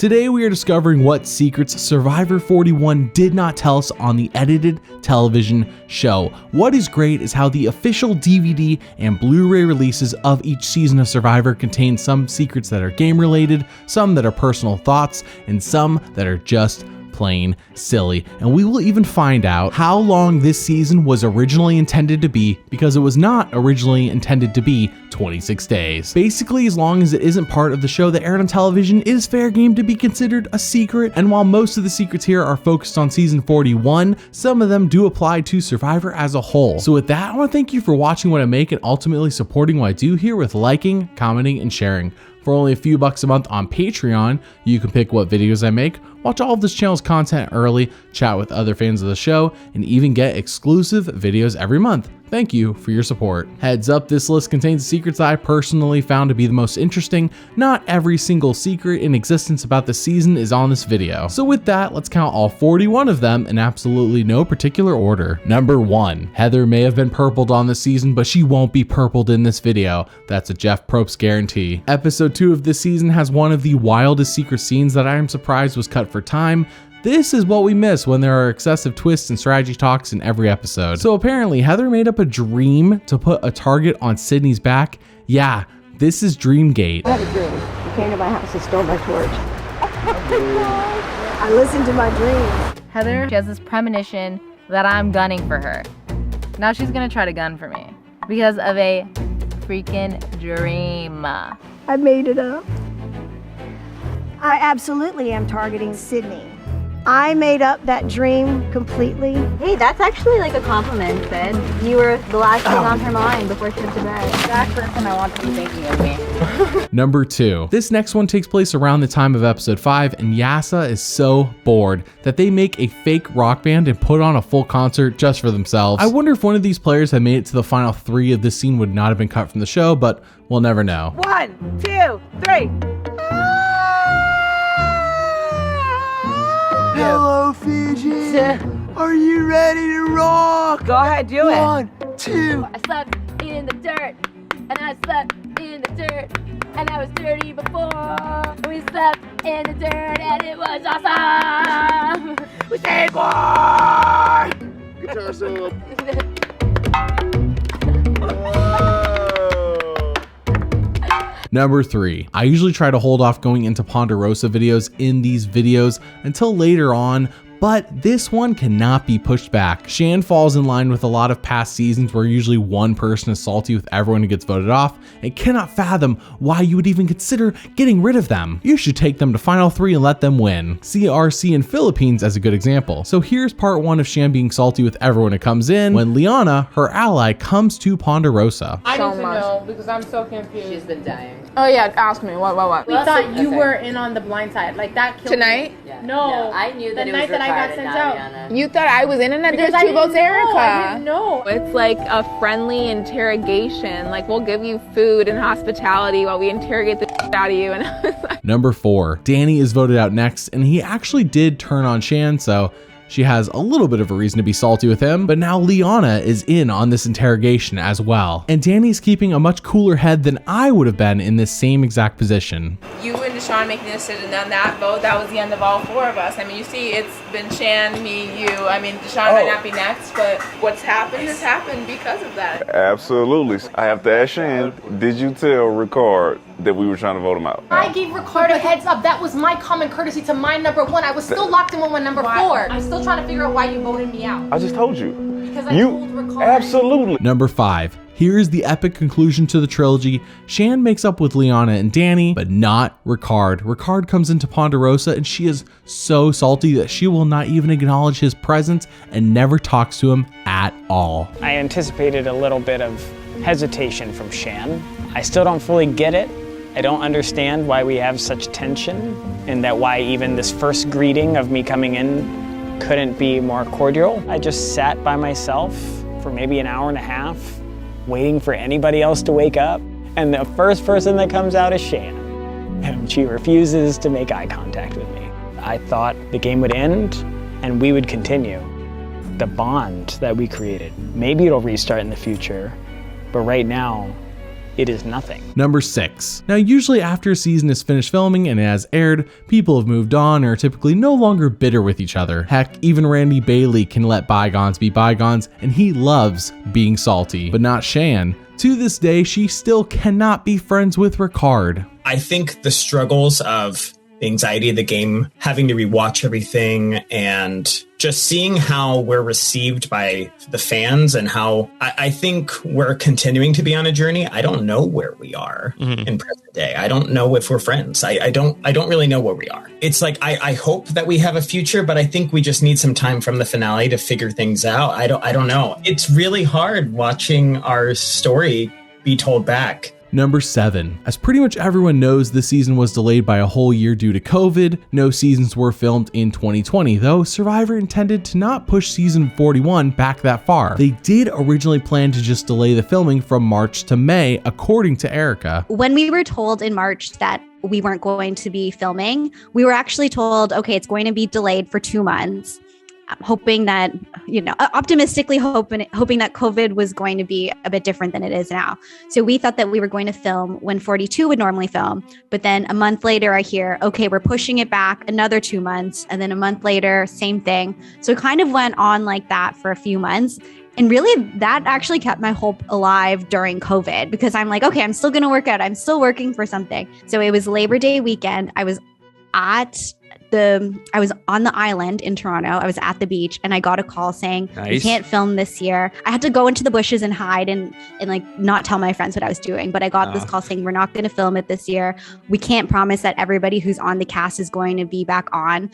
Today we are discovering what secrets Survivor 41 did not tell us on the edited television show. What is great is how the official DVD and Blu-ray releases of each season of Survivor contain some secrets that are game related, some that are personal thoughts, and some that are just plain silly. And we will even find out how long this season was originally intended to be, because it was not originally intended to be 26 days. Basically, as long as it isn't part of the show that aired on television, it is fair game to be considered a secret. And while most of the secrets here are focused on season 41, some of them do apply to Survivor as a whole. So with that, I want to thank you for watching what I make and ultimately supporting what I do here with liking, commenting, and sharing. For only a few bucks a month on Patreon, you can pick what videos I make, watch all of this channel's content early, chat with other fans of the show, and even get exclusive videos every month. Thank you for your support. Heads up, this list contains secrets that I personally found to be the most interesting. Not every single secret in existence about the season is on this video. So with that, let's count all 41 of them in absolutely no particular order. Number 1. Heather may have been purpled on this season, but she won't be purpled in this video. That's a Jeff Probst guarantee. Episode 2 of this season has one of the wildest secret scenes that I am surprised was cut for time. This is what we miss when there are excessive twists and strategy talks in every episode. So apparently Heather made up a dream to put a target on Sydney's back. Yeah, this is Dreamgate. I had a dream. You came to my house and stole my torch. I listened to my dream. Heather, she has this premonition that I'm gunning for her. Now she's gonna try to gun for me because of a freaking dream. I made it up. I absolutely am targeting Sydney. I made up that dream completely. Hey, that's actually like a compliment, Sid. You were the last thing on her mind before she went to bed. That person I want to be thinking of me. Number 2. This next one takes place around the time of episode 5, and Yasa is so bored that they make a fake rock band and put on a full concert just for themselves. I wonder if one of these players had made it to the final 3 of this scene would not have been cut from the show, but we'll never know. 1, 2, 3. Hello, Fiji. Are you ready to rock? Go ahead, do it. 1, 2. I slept in the dirt, and I slept in the dirt, and I was dirty before. We slept in the dirt, and it was awesome. We stayed more. Guitar solo. Number 3. I usually try to hold off going into Ponderosa videos in these videos until later on, but this one cannot be pushed back. Shan falls in line with a lot of past seasons where usually one person is salty with everyone who gets voted off and cannot fathom why you would even consider getting rid of them. You should take them to final 3 and let them win. CRC in Philippines as a good example. So here's part 1 of Shan being salty with everyone who comes in when Liana, her ally, comes to Ponderosa. I need to know because I'm so confused. She's been dying. Oh yeah, ask me. What? We thought you were in on the blind side. Like that killed Tonight? me. Yeah. No. I knew that the it was night that I got Ricardo, sent not out. Rihanna. You thought I was in it? There's Because 2 votes, Erica. I didn't know. It's like a friendly interrogation. Like, we'll give you food and hospitality while we interrogate the shit out of you. And I was like, Number 4. Danny is voted out next, and he actually did turn on Shan, so she has a little bit of a reason to be salty with him, but now Liana is in on this interrogation as well. And Danny's keeping a much cooler head than I would have been in this same exact position. you and Deshaun making the decision on that vote, that was the end of all 4 of us. I mean, you see, it's been Shan, me, you. I mean, Deshaun might not be next, but what's happened has happened because of that. Absolutely. I have to ask Shan, did you tell Ricard that we were trying to vote him out? I gave Ricardo a heads up. That was my common courtesy to my number 1. I was still locked in on number 4. I'm still trying to figure out why you voted me out. I just told you. Because I told Ricardo. Absolutely. Number 5. Here is the epic conclusion to the trilogy. Shan makes up with Liana and Danny, but not Ricard. Ricard comes into Ponderosa and she is so salty that she will not even acknowledge his presence and never talks to him at all. I anticipated a little bit of hesitation from Shan. I still don't fully get it. I don't understand why we have such tension, and that why even this first greeting of me coming in couldn't be more cordial. I just sat by myself for maybe an hour and a half, waiting for anybody else to wake up, and the first person that comes out is Shan, and she refuses to make eye contact with me. I thought the game would end and we would continue. The bond that we created, maybe it'll restart in the future, but right now, it is nothing. Number 6. Now, usually after a season is finished filming and it has aired, people have moved on and are typically no longer bitter with each other. Heck, even Randy Bailey can let bygones be bygones, and he loves being salty. But not Shan. To this day, she still cannot be friends with Ricard. I think the struggles of the anxiety of the game, having to rewatch everything, and just seeing how we're received by the fans and how I think we're continuing to be on a journey. I don't know where we are in present day. I don't know if we're friends. I don't really know where we are. It's like, I hope that we have a future, but I think we just need some time from the finale to figure things out. I don't know. It's really hard watching our story be told back. Number 7. As pretty much everyone knows, the season was delayed by a whole year due to COVID. No seasons were filmed in 2020, though Survivor intended to not push season 41 back that far. They did originally plan to just delay the filming from March to May, according to Erica. When we were told in March that we weren't going to be filming, we were actually told, okay, it's going to be delayed for 2 months. Hoping that, optimistically hoping that COVID was going to be a bit different than it is now. So we thought that we were going to film when 42 would normally film. But then a month later, I hear, okay, we're pushing it back another 2 months. And then a month later, same thing. So it kind of went on like that for a few months. And really, that actually kept my hope alive during COVID, because I'm like, okay, I'm still going to work out. I'm still working for something. So it was Labor Day weekend. I was on the island in Toronto. I was at the beach and I got a call saying, nice. We can't film this year. I had to go into the bushes and hide and like not tell my friends what I was doing. But I got this call saying, we're not going to film it this year. We can't promise that everybody who's on the cast is going to be back on.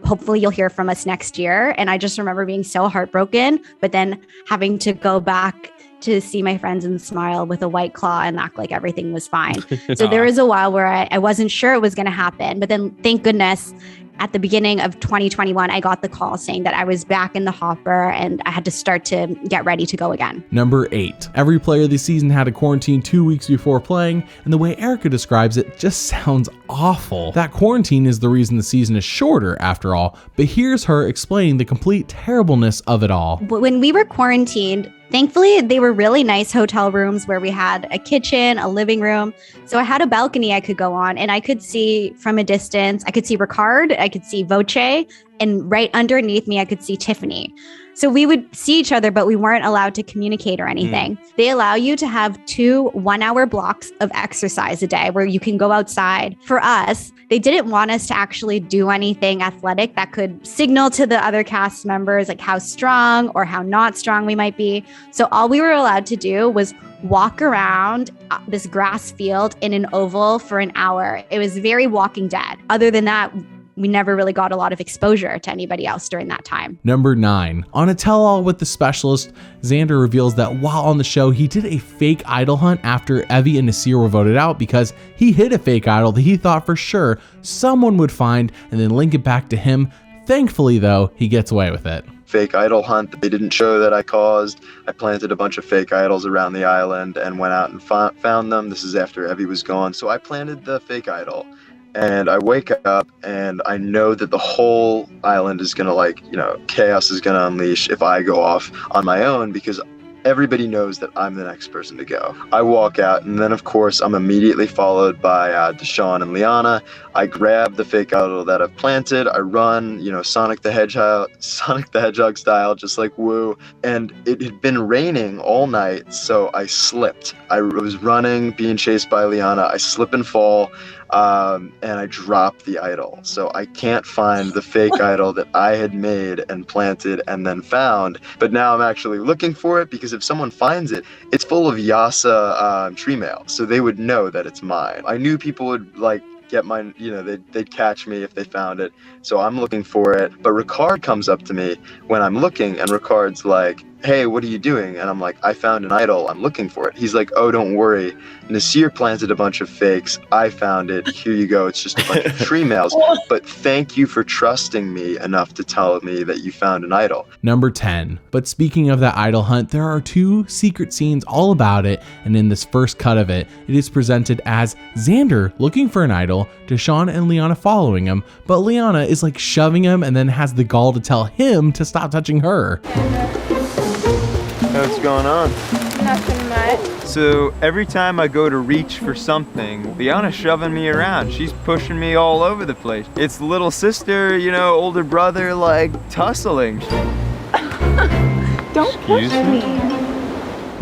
Hopefully you'll hear from us next year. And I just remember being so heartbroken, but then having to go back to see my friends and smile with a White Claw and act like everything was fine. So there was a while where I wasn't sure it was going to happen. But then thank goodness, at the beginning of 2021, I got the call saying that I was back in the hopper and I had to start to get ready to go again. Number 8. Every player this season had to quarantine 2 weeks before playing, and the way Erica describes it just sounds awful. That quarantine is the reason the season is shorter after all, but here's her explaining the complete terribleness of it all. When we were quarantined, thankfully, they were really nice hotel rooms where we had a kitchen, a living room. So I had a balcony I could go on and I could see from a distance, I could see Ricard, I could see Voce, and right underneath me, I could see Tiffany. So we would see each other, but we weren't allowed to communicate or anything. They allow you to have 2 one-hour blocks of exercise a day where you can go outside. For us, they didn't want us to actually do anything athletic that could signal to the other cast members like how strong or how not strong we might be. So all we were allowed to do was walk around this grass field in an oval for an hour. It was very Walking Dead. Other than that, we never really got a lot of exposure to anybody else during that time. Number 9. On a tell-all with the specialist, Xander reveals that while on the show, he did a fake idol hunt after Evie and Nasir were voted out because he hid a fake idol that he thought for sure someone would find and then link it back to him. Thankfully, though, he gets away with it. Fake idol hunt that they didn't show that I caused. I planted a bunch of fake idols around the island and went out and found them. This is after Evie was gone. So I planted the fake idol. And I wake up and I know that the whole island is going to chaos is going to unleash if I go off on my own because everybody knows that I'm the next person to go. I walk out and then of course I'm immediately followed by Deshaun and Liana. I grab the fake idol that I've planted. I run, Sonic the Hedgehog style, just like woo. And it had been raining all night, so I slipped. I was running, being chased by Liana. I slip and fall. And I dropped the idol. So I can't find the fake idol that I had made and planted and then found. But now I'm actually looking for it because if someone finds it, it's full of Yasa tree mail. So they would know that it's mine. I knew people would get mine, they'd catch me if they found it. So I'm looking for it. But Ricard comes up to me when I'm looking and Ricard's like, hey, what are you doing? And I'm like, I found an idol. I'm looking for it. He's like, oh, don't worry. Nasir planted a bunch of fakes. I found it. Here you go. It's just a bunch of tree mails. But thank you for trusting me enough to tell me that you found an idol. Number 10. But speaking of that idol hunt, there are 2 secret scenes all about it. And in this first cut of it, it is presented as Xander looking for an idol, Deshaun and Liana following him. But Liana is shoving him and then has the gall to tell him to stop touching her. What's going on? Nothing much. So every time I go to reach for something, Liana's shoving me around. She's pushing me all over the place. It's little sister, you know, older brother, like tussling. Don't push me.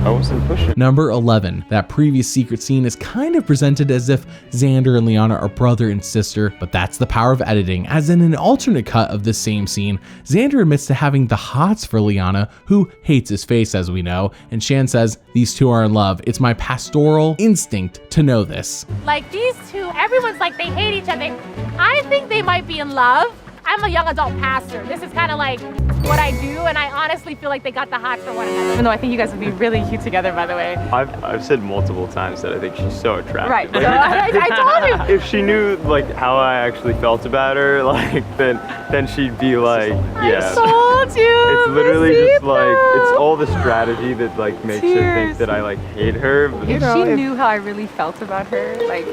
I wasn't pushing. Number 11. That previous secret scene is kind of presented as if Xander and Liana are brother and sister, but that's the power of editing, as in an alternate cut of this same scene, Xander admits to having the hots for Liana, who hates his face as we know, and Shan says, these two are in love. It's my pastoral instinct to know this. Like these two, everyone's like they hate each other. I think they might be in love. I'm a young adult pastor. This is kind of like what I do, and I honestly feel like they got the hots for one another. Even though I think you guys would be really cute together, by the way. I've said multiple times that I think she's so attractive. Right. Like, I told you. If she knew like how I actually felt about her, like then she'd be like, yeah. I told you. It's literally just like it's all the strategy that like makes her think that I like hate her. But, If she knew how I really felt about her, like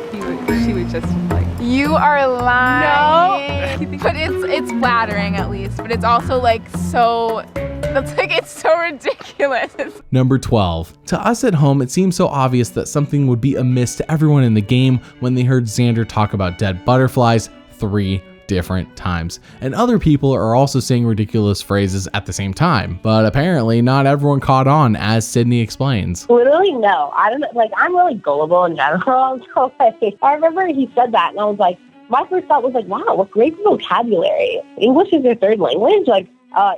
she would just like. You are lying. No. But it's flattering at least. But it's also like so. That's like it's so ridiculous. Number 12. To us at home, it seems so obvious that something would be amiss to everyone in the game when they heard Xander talk about dead butterflies 3 different times. And other people are also saying ridiculous phrases at the same time. But apparently not everyone caught on, as Sydney explains. Literally, no. I don't like. I'm really gullible in general. So like, I remember he said that, and I was like, my first thought was like, wow, what great vocabulary. English is your third language. Like,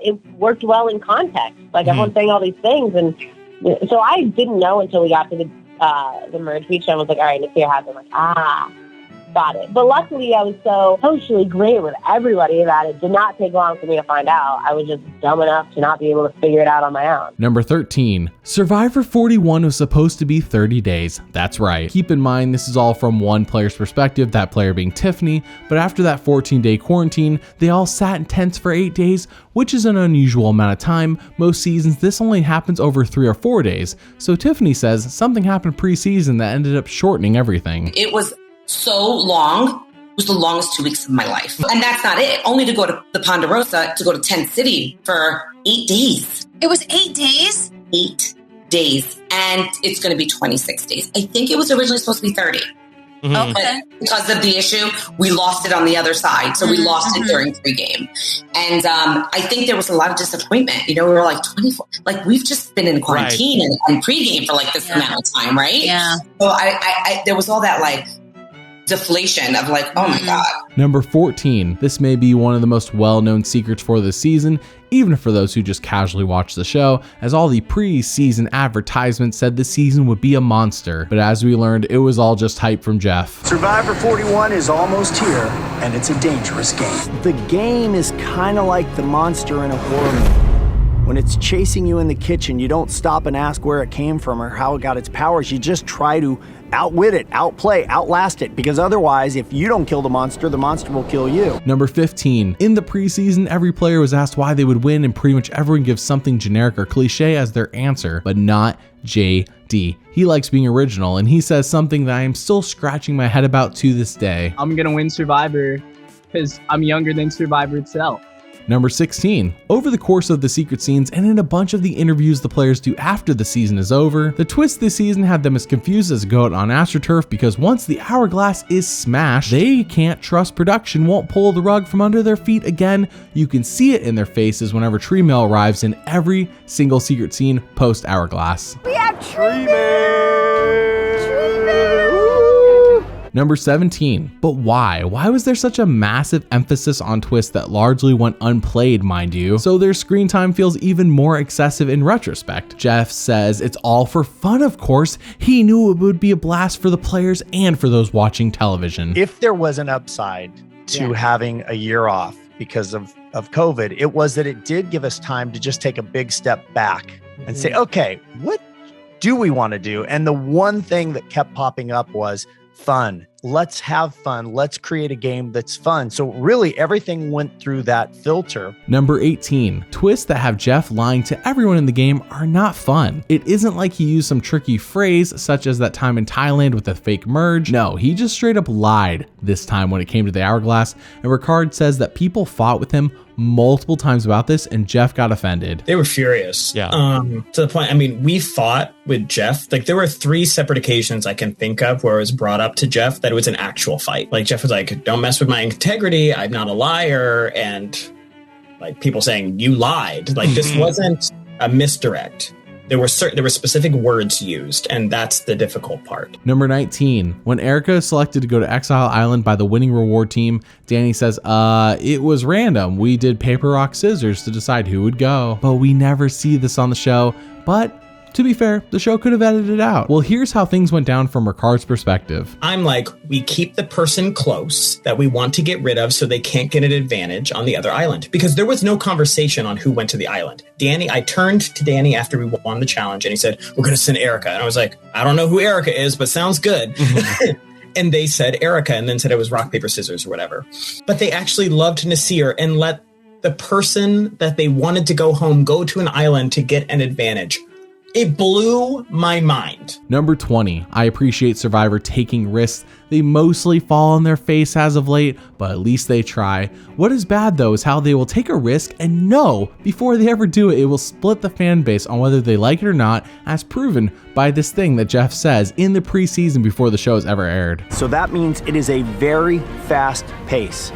it worked well in context. Like everyone's saying all these things, and so I didn't know until we got to the merge beach. And I was like, all right, let's see what happens. Like, got it. But luckily, I was so socially great with everybody that it did not take long for me to find out. I was just dumb enough to not be able to figure it out on my own. Number 13. Survivor 41 was supposed to be 30 days. That's right. Keep in mind, this is all from one player's perspective, that player being Tiffany, but after that 14-day quarantine, they all sat in tents for 8 days, which is an unusual amount of time. Most seasons, this only happens over 3 or 4 days. So Tiffany says something happened pre-season that ended up shortening everything. It was so long. It was the longest 2 weeks of my life. And that's not it. Only to go to the Ponderosa, to go to Tent City for 8 days. It was 8 days? 8 days. And it's going to be 26 days. I think it was originally supposed to be 30. Okay. But because of the issue, we lost it on the other side. So we lost it during pregame. And I think there was a lot of disappointment. You know, we were like 24. Like, we've just been in quarantine and pregame for like this amount of time, right? Yeah. So I there was all that like deflation of like, oh my God. Number 14. This may be one of the most well-known secrets for this season, even for those who just casually watch the show, as all the pre-season advertisements said the season would be a monster. But as we learned, it was all just hype from Jeff. Survivor 41 is almost here, and it's a dangerous game. The game is kind of like the monster in a horror movie. When it's chasing you in the kitchen, you don't stop and ask where it came from or how it got its powers. You just try to outwit it, outplay, outlast it, because otherwise, if you don't kill the monster will kill you. Number 15. In the preseason, every player was asked why they would win, and pretty much everyone gives something generic or cliche as their answer, but not JD. He likes being original, and he says something that I am still scratching my head about to this day. I'm gonna win Survivor because I'm younger than Survivor itself. Number 16. Over the course of the secret scenes and in a bunch of the interviews the players do after the season is over, the twist this season had them as confused as a goat on AstroTurf because once the hourglass is smashed, they can't trust production won't pull the rug from under their feet again. You can see it in their faces whenever Tree Mail arrives in every single secret scene post hourglass. We have Tree Mail! Number 17. But why? Why was there such a massive emphasis on twists that largely went unplayed, mind you? So their screen time feels even more excessive in retrospect. Jeff says it's all for fun, of course. He knew it would be a blast for the players and for those watching television. If there was an upside to having a year off because of COVID, it was that it did give us time to just take a big step back and say, okay, what do we want to do? And the one thing that kept popping up was fun. Let's have fun. Let's create a game that's fun. So really everything went through that filter. Number 18. Twists that have Jeff lying to everyone in the game are not fun. It isn't like he used some tricky phrase such as that time in Thailand with the fake merge. No, he just straight up lied this time when it came to the hourglass, and Ricard says that people fought with him multiple times about this, and Jeff got offended. They were furious. Yeah. To the point, I mean, we fought with Jeff. Like, there were 3 separate occasions I can think of where it was brought up to Jeff that it was an actual fight. Like, Jeff was like, don't mess with my integrity. I'm not a liar. And like people saying, you lied. Like, this wasn't a misdirect. There were specific words used, and that's the difficult part. Number 19. When Erica is selected to go to Exile Island by the winning reward team, Danny says, it was random. We did paper, rock, scissors to decide who would go. But we never see this on the show. But to be fair, the show could have edited it out. Well, here's how things went down from Ricard's perspective. I'm like, we keep the person close that we want to get rid of so they can't get an advantage on the other island. Because there was no conversation on who went to the island. I turned to Danny after we won the challenge and he said, we're going to send Erica. And I was like, I don't know who Erica is, but sounds good. And they said Erica and then said it was rock, paper, scissors or whatever. But they actually loved Nasir and let the person that they wanted to go home go to an island to get an advantage. It blew my mind. Number 20. I appreciate Survivor taking risks. They mostly fall on their face as of late, but at least they try. What is bad though is how they will take a risk and know before they ever do it, it will split the fan base on whether they like it or not, as proven by this thing that Jeff says in the preseason before the show has ever aired. So that means it is a very fast pace.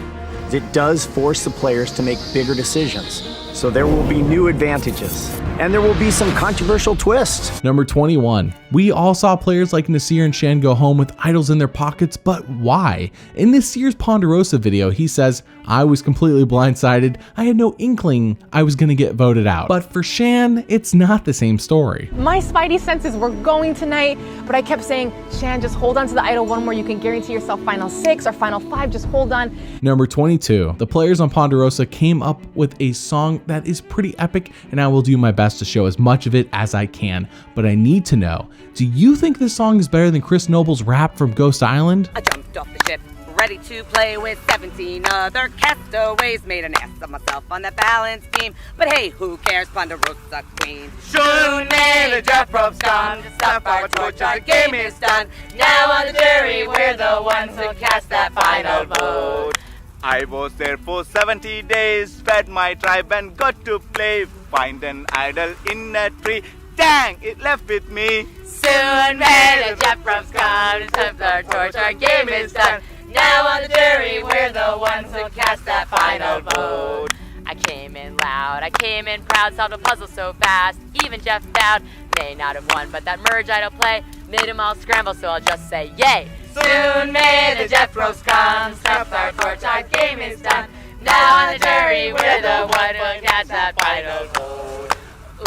It does force the players to make bigger decisions. So there will be new advantages, and there will be some controversial twists. Number 21. We all saw players like Nasir and Shan go home with idols in their pockets, but why? In Nasir's Ponderosa video, he says, I was completely blindsided. I had no inkling I was gonna get voted out. But for Shan, it's not the same story. My spidey senses were going tonight, but I kept saying, Shan, just hold on to the idol one more. You can guarantee yourself final 6 or final 5. Just hold on. Number 22. The players on Ponderosa came up with a song that is pretty epic, and I will do my best to show as much of it as I can. But I need to know, do you think this song is better than Chris Noble's rap from Ghost Island? I jumped off the ship, ready to play with 17 other castaways. Made an ass of myself on the balance beam, but hey, who cares? Ponderosa queen. Soon may the Jeff Probst come to stop our torch. Our game is done. Now on the jury, we're the ones who cast that final vote. I was there for 70 days, fed my tribe and got to play. Find an idol in a tree. Dang, it left with me. Soon may the Jeff Probst come to stop our torch. Our game is done. Now on the jury, we're the ones who cast that final vote. I came in loud, I came in proud, solved a puzzle so fast. Even Jeff bowed, may not have won, but that merge idol play made them all scramble, so I'll just say yay. Soon may the Jeff Probst come, stop our torch, our game is done. Now on the jury, we're the one who cast that final vote.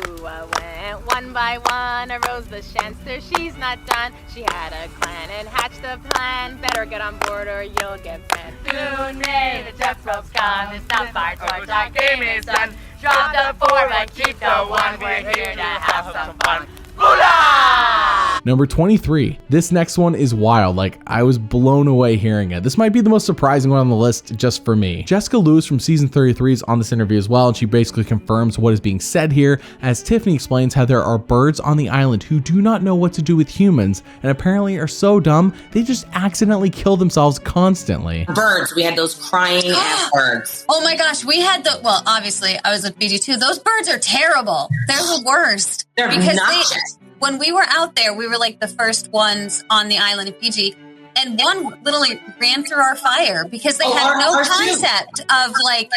Ooh, I went one by one, I rose the Shanster, she's not done. She had a clan and hatched a plan, better get on board or you'll get banned. Soon may the Jeff Probst come and stop our torch, our game is done. Drop the 4 but keep the 1, we're here to have some fun. Moolah! Number 23. This next one is wild. Like, I was blown away hearing it. This might be the most surprising one on the list just for me. Jessica Lewis from season 33 is on this interview as well, and she basically confirms what is being said here as Tiffany explains how there are birds on the island who do not know what to do with humans and apparently are so dumb they just accidentally kill themselves constantly. Birds, we had those crying ass birds. Oh my gosh, we had well, obviously I was with BG too. Those birds are terrible. They're the worst. They're obnoxious. When we were out there, we were like the first ones on the island of Fiji, and one literally ran through our fire because they had no concept of like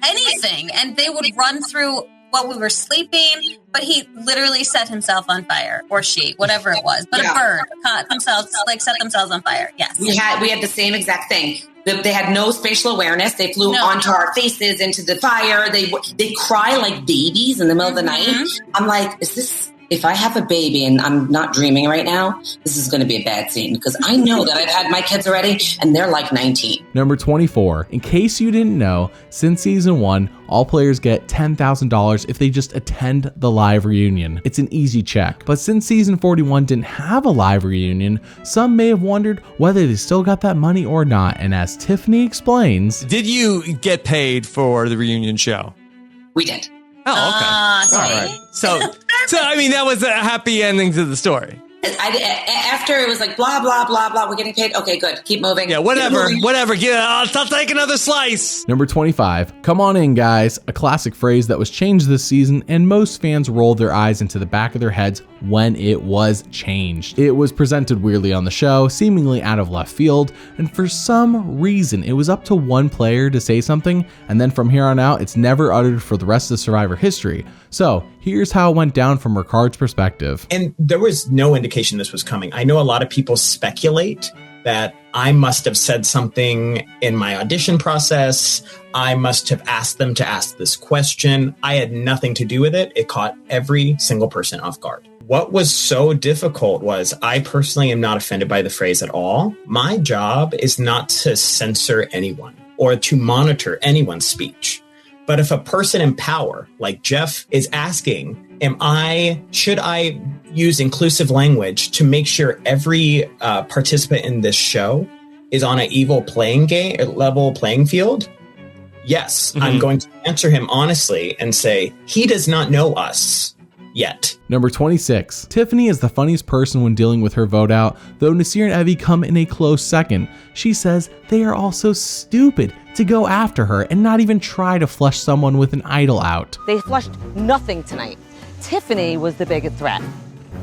anything, and they would run through while we were sleeping, but he literally set himself on fire, or she, whatever it was. But a bird caught themselves, like set themselves on fire. Yes. We had the same exact thing. They had no spatial awareness. They flew onto our faces, into the fire. They cry like babies in the middle of the night. I'm like, if I have a baby and I'm not dreaming right now, this is going to be a bad scene because I know that I've had my kids already and they're like 19. Number 24. In case you didn't know, since season 1, all players get $10,000 if they just attend the live reunion. It's an easy check. But since season 41 didn't have a live reunion, some may have wondered whether they still got that money or not. And as Tiffany explains, did you get paid for the reunion show? We did. Oh, okay. All right. So I mean, that was a happy ending to the story. After it was like blah blah blah blah, we're getting paid. Okay, good. Keep moving. Yeah, whatever. I'll take another slice. Number 25, come on in, guys. A classic phrase that was changed this season, and most fans rolled their eyes into the back of their heads when it was changed. It was presented weirdly on the show, seemingly out of left field, and for some reason, it was up to one player to say something, and then from here on out, it's never uttered for the rest of Survivor history. So here's how it went down from Ricard's perspective. And there was no indication this was coming. I know a lot of people speculate that I must have said something in my audition process. I must have asked them to ask this question. I had nothing to do with it. It caught every single person off guard. What was so difficult was I personally am not offended by the phrase at all. My job is not to censor anyone or to monitor anyone's speech. But if a person in power, like Jeff, is asking, should I use inclusive language to make sure every participant in this show is on an level playing field? Yes, I'm going to answer him honestly and say, he does not know us yet. Number 26. Tiffany is the funniest person when dealing with her vote out, though Nasir and Evie come in a close second. She says they are all so stupid to go after her and not even try to flush someone with an idol out. They flushed nothing tonight. Tiffany was the biggest threat.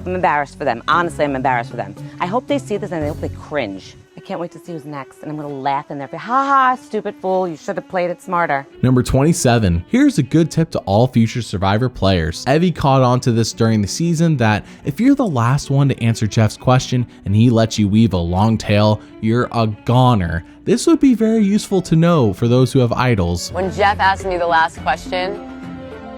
I'm embarrassed for them. Honestly, I'm embarrassed for them. I hope they see this and I hope they cringe. I can't wait to see who's next, and I'm going to laugh in their face. Ha ha, stupid fool, you should have played it smarter. Number 27. Here's a good tip to all future Survivor players. Evie caught on to this during the season that if you're the last one to answer Jeff's question and he lets you weave a long tail, you're a goner. This would be very useful to know for those who have idols. When Jeff asked me the last question,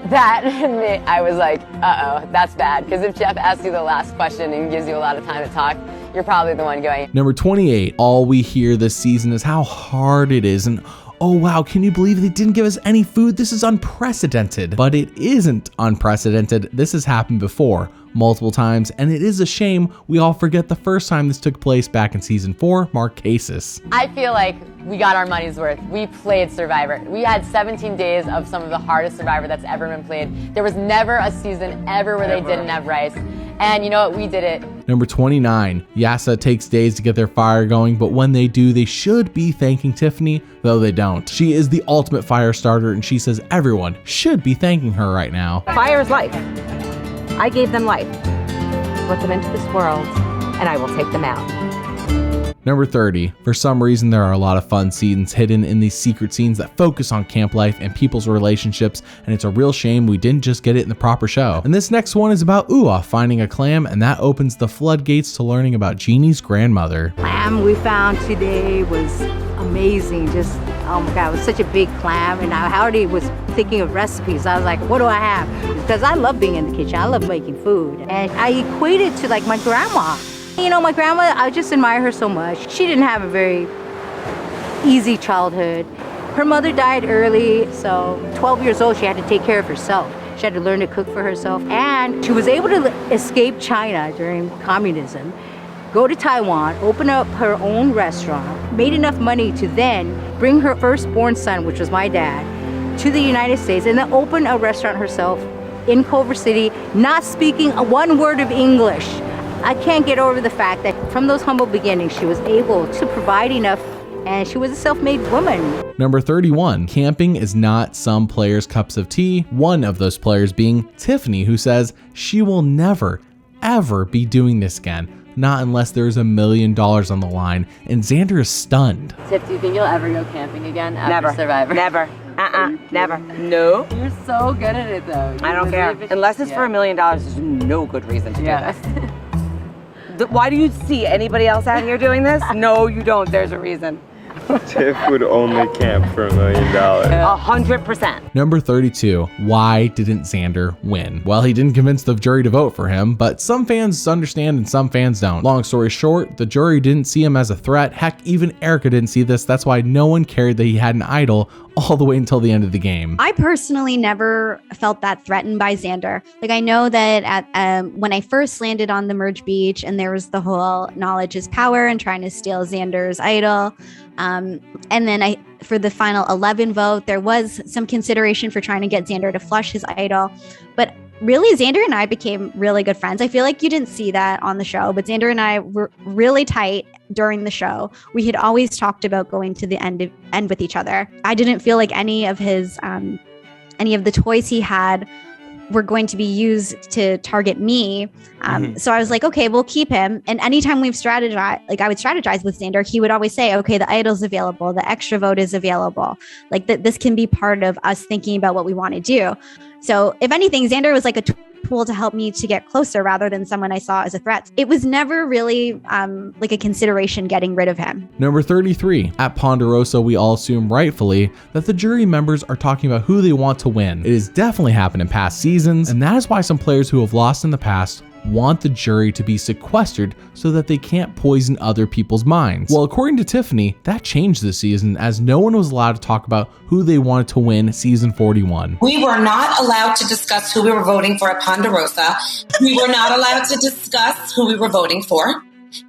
I was like, uh-oh, that's bad. Because if Jeff asks you the last question and gives you a lot of time to talk, you're probably the one going. Number 28. All we hear this season is how hard it is, and oh wow, can you believe they didn't give us any food? This is unprecedented. But it isn't unprecedented. This has happened before, multiple times, and it is a shame we all forget the first time this took place back in season 4, Marquesas. I feel like we got our money's worth. We played Survivor. We had 17 days of some of the hardest Survivor that's ever been played. There was never a season ever where they didn't have rice. And you know what? We did it. Number 29. Yasa takes days to get their fire going, but when they do, they should be thanking Tiffany, though they don't. She is the ultimate fire starter, and she says everyone should be thanking her right now. Fire is life. I gave them life. Put them into this world, and I will take them out. Number 30. For some reason, there are a lot of fun scenes hidden in these secret scenes that focus on camp life and people's relationships, and it's a real shame we didn't just get it in the proper show. And this next one is about Ua finding a clam, and that opens the floodgates to learning about Jeannie's grandmother. Clam we found today was amazing. Just, oh my God, it was such a big clam, and I already was thinking of recipes. I was like, what do I have? Because I love being in the kitchen. I love making food. And I equate it to like my grandma. You know, my grandma, I just admire her so much. She didn't have a very easy childhood. Her mother died early, so 12 years old, she had to take care of herself. She had to learn to cook for herself. And she was able to escape China during communism, go to Taiwan, open up her own restaurant, made enough money to then bring her firstborn son, which was my dad, to the United States, and then open a restaurant herself in Culver City, not speaking one word of English. I can't get over the fact that from those humble beginnings, she was able to provide enough, and she was a self-made woman. Number 31. Camping is not some players' cups of tea. One of those players being Tiffany, who says she will never, ever be doing this again. Not unless there's $1 million on the line, and Xander is stunned. Tiff, do you think you'll ever go camping again after Survivor? Never. Never. No. You're so good at it, though. I don't care. Unless it's for $1 million, there's no good reason to do this. Why do you see anybody else out here doing this? No, you don't. There's a reason. Tiff would only camp for $1 million. 100%. Number 32. Why didn't Xander win? Well, he didn't convince the jury to vote for him, but some fans understand and some fans don't. Long story short, the jury didn't see him as a threat. Heck, even Erica didn't see this. That's why no one cared that he had an idol all the way until the end of the game. I personally never felt that threatened by Xander. Like, I know that at when I first landed on the Merge Beach and there was the whole knowledge is power and trying to steal Xander's idol. And then for the final 11 vote, there was some consideration for trying to get Xander to flush his idol. But really, Xander and I became really good friends. I feel like you didn't see that on the show, but Xander and I were really tight during the show. We had always talked about going to the end with each other. I didn't feel like any of the toys he had were going to be used to target me. So I was like, okay, we'll keep him. And anytime we've strategized, like I would strategize with Xander, he would always say, okay, the idol's available. The extra vote is available. Like this can be part of us thinking about what we want to do. So if anything, Xander was like a tool to help me to get closer rather than someone I saw as a threat. It was never really like a consideration getting rid of him. Number 33. At Ponderosa, we all assume rightfully that the jury members are talking about who they want to win. It has definitely happened in past seasons, and that is why some players who have lost in the past want the jury to be sequestered so that they can't poison other people's minds. Well, according to Tiffany, that changed this season as no one was allowed to talk about who they wanted to win season 41. We were not allowed to discuss who we were voting for at Ponderosa. We were not allowed to discuss who we were voting for.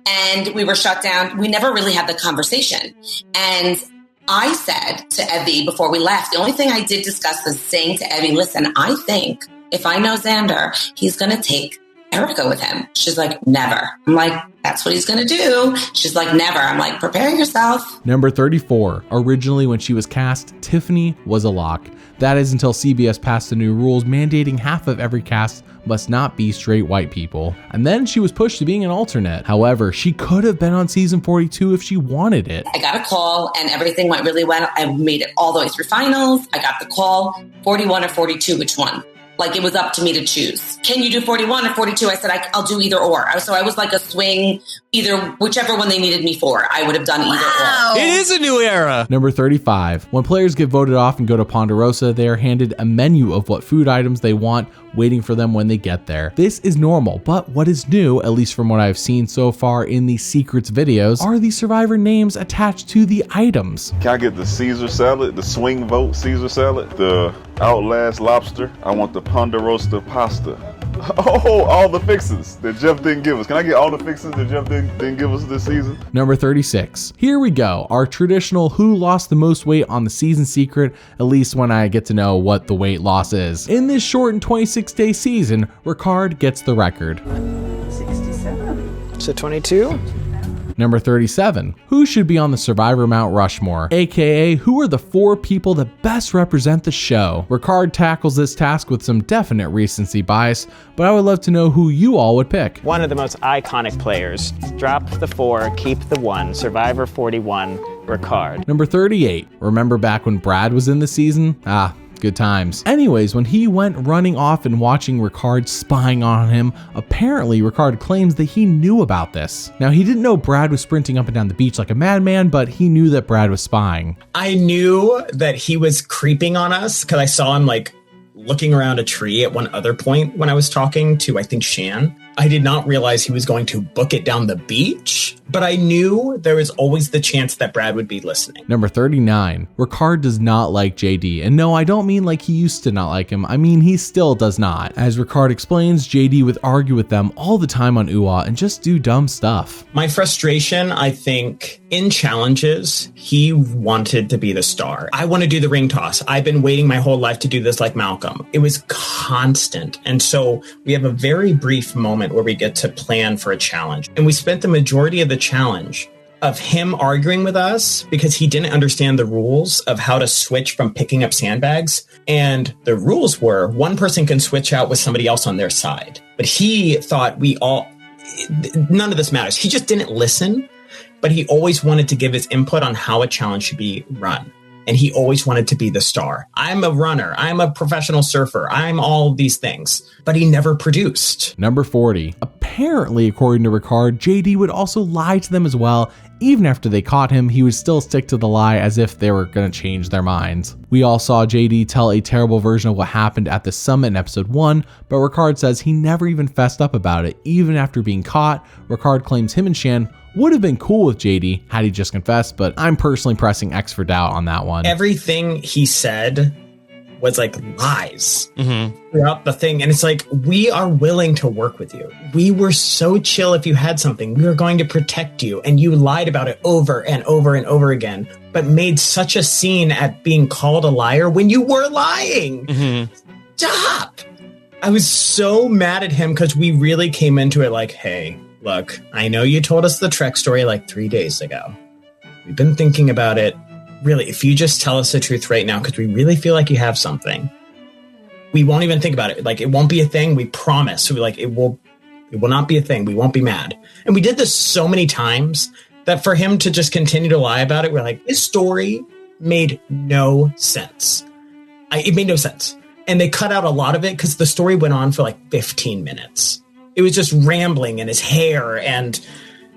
And we were shut down. We never really had the conversation. And I said to Evie before we left, the only thing I did discuss was saying to Evie, listen, I think if I know Xander, he's going to take Erica with him. She's like, never. I'm like, that's what he's going to do. She's like, never. I'm like, prepare yourself. Number 34. Originally, when she was cast, Tiffany was a lock. That is until CBS passed the new rules mandating half of every cast must not be straight white people. And then she was pushed to being an alternate. However, she could have been on season 42 if she wanted it. I got a call and everything went really well. I made it all the way through finals. I got the call, 41 or 42, which one? Like, it was up to me to choose. Can you do 41 or 42? I said, I'll do either or. So I was like a swing, either, whichever one they needed me for. I would have done either or. It is a new era. Number 35. When players get voted off and go to Ponderosa, they are handed a menu of what food items they want, waiting for them when they get there. This is normal, but what is new, at least from what I've seen so far in the secrets videos, are the survivor names attached to the items. Can I get the Caesar salad, the swing vote Caesar salad, the Outlast lobster? I want the Ponderosa pasta. Oh, all the fixes that Jeff didn't give us. Can I get all the fixes that Jeff didn't give us this season? Number 36. Here we go. Our traditional who lost the most weight on the season secret, at least when I get to know what the weight loss is. In this shortened 26-day season, Ricard gets the record. 67. So 22. Number 37. Who should be on the Survivor Mount Rushmore? AKA, who are the 4 people that best represent the show? Ricard tackles this task with some definite recency bias, but I would love to know who you all would pick. One of the most iconic players. Drop the 4, keep the 1. Survivor 41, Ricard. Number 38. Remember back when Brad was in the season? Good times. Anyways, when he went running off and watching Ricard spying on him, apparently Ricard claims that he knew about this. Now, he didn't know Brad was sprinting up and down the beach like a madman, but he knew that Brad was spying. I knew that he was creeping on us because I saw him like looking around a tree at one other point when I was talking to, I think, Shan. I did not realize he was going to book it down the beach, but I knew there was always the chance that Brad would be listening. Number 39. Ricard does not like JD. And no, I don't mean like he used to not like him. I mean, he still does not. As Ricard explains, JD would argue with them all the time on UA and just do dumb stuff. My frustration, I think, in challenges, he wanted to be the star. I want to do the ring toss. I've been waiting my whole life to do this like Malcolm. It was constant. And so we have a very brief moment where we get to plan for a challenge. And we spent the majority of the challenge of him arguing with us because he didn't understand the rules of how to switch from picking up sandbags. And the rules were one person can switch out with somebody else on their side. But he thought none of this matters. He just didn't listen, but he always wanted to give his input on how a challenge should be run. And he always wanted to be the star. I'm a runner. I'm a professional surfer. I'm all these things. But he never produced. Number 40. Apparently, according to Ricard, JD would also lie to them as well. Even after they caught him, he would still stick to the lie as if they were going to change their minds. We all saw JD tell a terrible version of what happened at the summit in episode 1, but Ricard says he never even fessed up about it. Even after being caught, Ricard claims him and Shan would have been cool with JD had he just confessed, but I'm personally pressing X for doubt on that one. Everything he said was like lies throughout the thing. And it's like, we are willing to work with you. We were so chill if you had something. We were going to protect you. And you lied about it over and over and over again, but made such a scene at being called a liar when you were lying. Stop. I was so mad at him because we really came into it like, hey, look, I know you told us the Trek story like 3 days ago. We've been thinking about it. Really, if you just tell us the truth right now, because we really feel like you have something, we won't even think about it. Like, it won't be a thing. We promise. So it will not be a thing. We won't be mad. And we did this so many times that for him to just continue to lie about it, we're like, this story made no sense. It made no sense. And they cut out a lot of it because the story went on for like 15 minutes. It was just rambling in his hair, and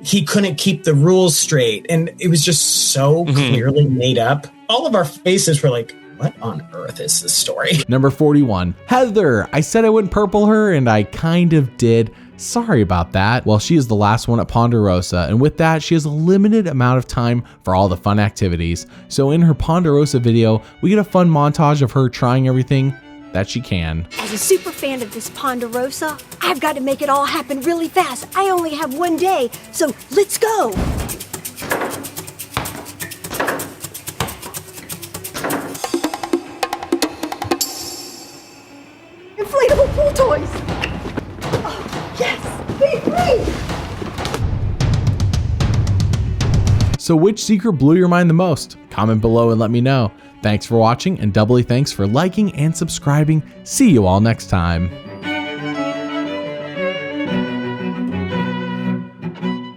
he couldn't keep the rules straight. And it was just so clearly made up. All of our faces were like, what on earth is this story? Number 41, Heather. I said I wouldn't purple her, and I kind of did. Sorry about that. Well, she is the last one at Ponderosa, and with that, she has a limited amount of time for all the fun activities. So in her Ponderosa video, we get a fun montage of her trying everything that she can. As a super fan of this Ponderosa, I've got to make it all happen really fast. I only have 1 day, so let's go. Inflatable pool toys. Oh, yes, me. So which secret blew your mind the most? Comment below and let me know. Thanks for watching, and doubly thanks for liking and subscribing. See you all next time.